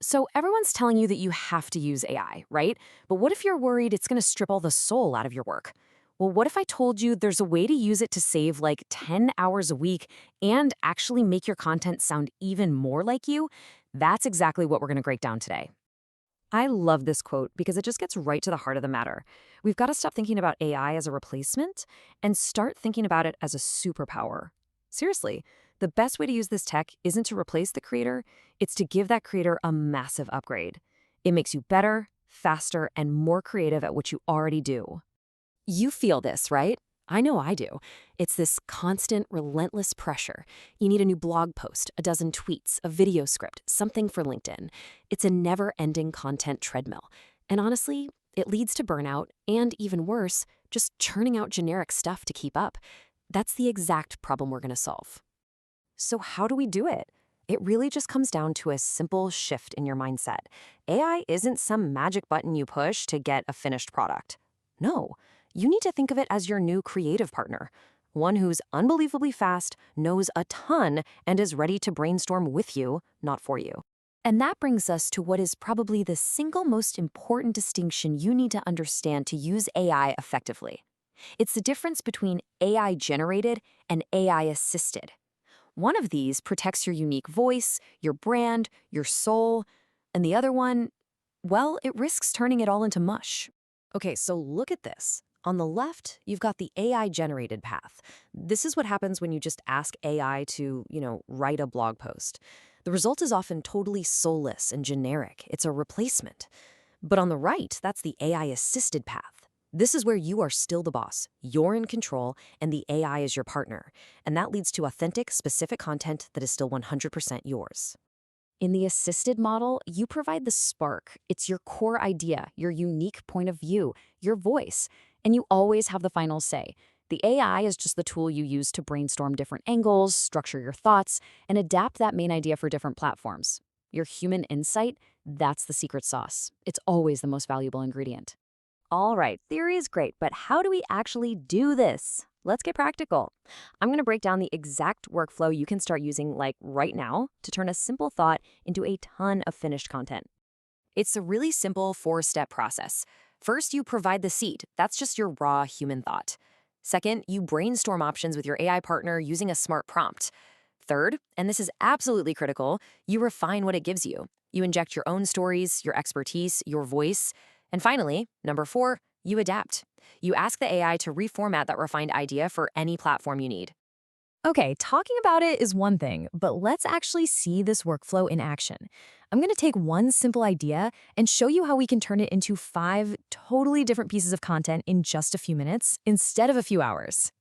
So everyone's telling you that you have to use AI, right? But what if you're worried it's going to strip all the soul out of your work? Well, what if I told you there's a way to use it to save like 10 hours a week and actually make your content sound even more like you? That's exactly what we're going to break down today. I love this quote because it just gets right to the heart of the matter. We've got to stop thinking about AI as a replacement and start thinking about it as a superpower. Seriously, the best way to use this tech isn't to replace the creator, it's to give that creator a massive upgrade. It makes you better, faster, and more creative at what you already do. You feel this, right? I know I do. It's this constant, relentless pressure. You need a new blog post, a dozen tweets, a video script, something for LinkedIn. It's a never-ending content treadmill. And honestly, it leads to burnout and, even worse, just churning out generic stuff to keep up. That's the exact problem we're going to solve. So how do we do it? It really just comes down to a simple shift in your mindset. AI isn't some magic button you push to get a finished product. No, you need to think of it as your new creative partner, one who's unbelievably fast, knows a ton, and is ready to brainstorm with you, not for you. And that brings us to what is probably the single most important distinction you need to understand to use AI effectively. It's the difference between AI generated and AI assisted. One of these protects your unique voice, your brand, your soul, and the other one, well, it risks turning it all into mush. Okay, so look at this. On the left, you've got the AI-generated path. This is what happens when you just ask AI to, write a blog post. The result is often totally soulless and generic. It's a replacement. But on the right, that's the AI-assisted path. This is where you are still the boss, you're in control, and the AI is your partner. And that leads to authentic, specific content that is still 100% yours. In the assisted model, you provide the spark. It's your core idea, your unique point of view, your voice, and you always have the final say. The AI is just the tool you use to brainstorm different angles, structure your thoughts, and adapt that main idea for different platforms. Your human insight, that's the secret sauce. It's always the most valuable ingredient. All right, theory is great, but how do we actually do this? Let's get practical. I'm going to break down the exact workflow you can start using like right now to turn a simple thought into a ton of finished content. It's a really simple 4-step process. First, you provide the seed. That's just your raw human thought. Second, you brainstorm options with your AI partner using a smart prompt. Third, and this is absolutely critical, you refine what it gives you. You inject your own stories, your expertise, your voice. And finally, number 4, you adapt. You ask the AI to reformat that refined idea for any platform you need. Okay, talking about it is one thing, but let's actually see this workflow in action. I'm going to take one simple idea and show you how we can turn it into 5 totally different pieces of content in just a few minutes instead of a few hours.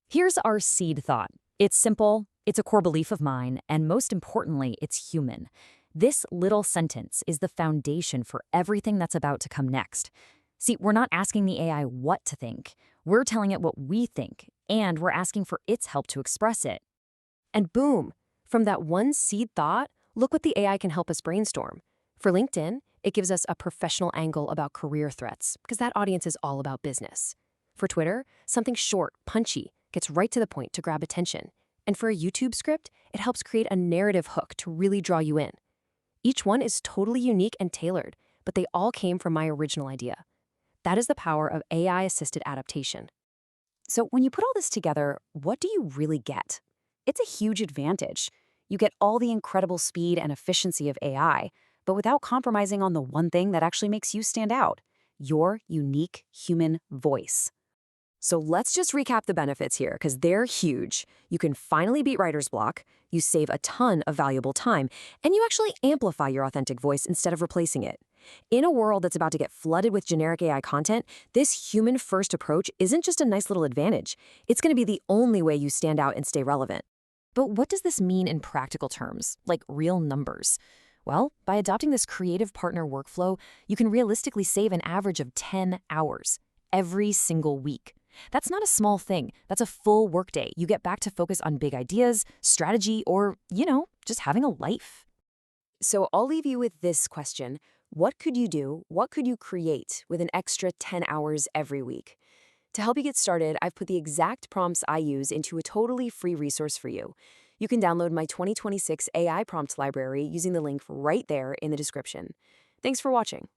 Here's our seed thought. It's simple, it's a core belief of mine, and most importantly, it's human. This little sentence is the foundation for everything that's about to come next. See, we're not asking the AI what to think. We're telling it what we think, and we're asking for its help to express it. And boom, from that one seed thought, look what the AI can help us brainstorm. For LinkedIn, it gives us a professional angle about career threats, because that audience is all about business. For Twitter, something short, punchy, gets right to the point to grab attention. And for a YouTube script, it helps create a narrative hook to really draw you in. Each one is totally unique and tailored, but they all came from my original idea. That is the power of AI-assisted adaptation. So when you put all this together, what do you really get? It's a huge advantage. You get all the incredible speed and efficiency of AI, but without compromising on the one thing that actually makes you stand out, your unique human voice. So let's just recap the benefits here, because they're huge. You can finally beat writer's block, you save a ton of valuable time, and you actually amplify your authentic voice instead of replacing it. In a world that's about to get flooded with generic AI content, this human-first approach isn't just a nice little advantage. It's going to be the only way you stand out and stay relevant. But what does this mean in practical terms, like real numbers? Well, by adopting this creative partner workflow, you can realistically save an average of 10 hours every single week. That's not a small thing. That's a full workday. You get back to focus on big ideas, strategy, or, just having a life. So I'll leave you with this question. What could you do, what could you create with an extra 10 hours every week? To help you get started, I've put the exact prompts I use into a totally free resource for you. You can download my 2026 AI prompt library using the link right there in the description. Thanks for watching.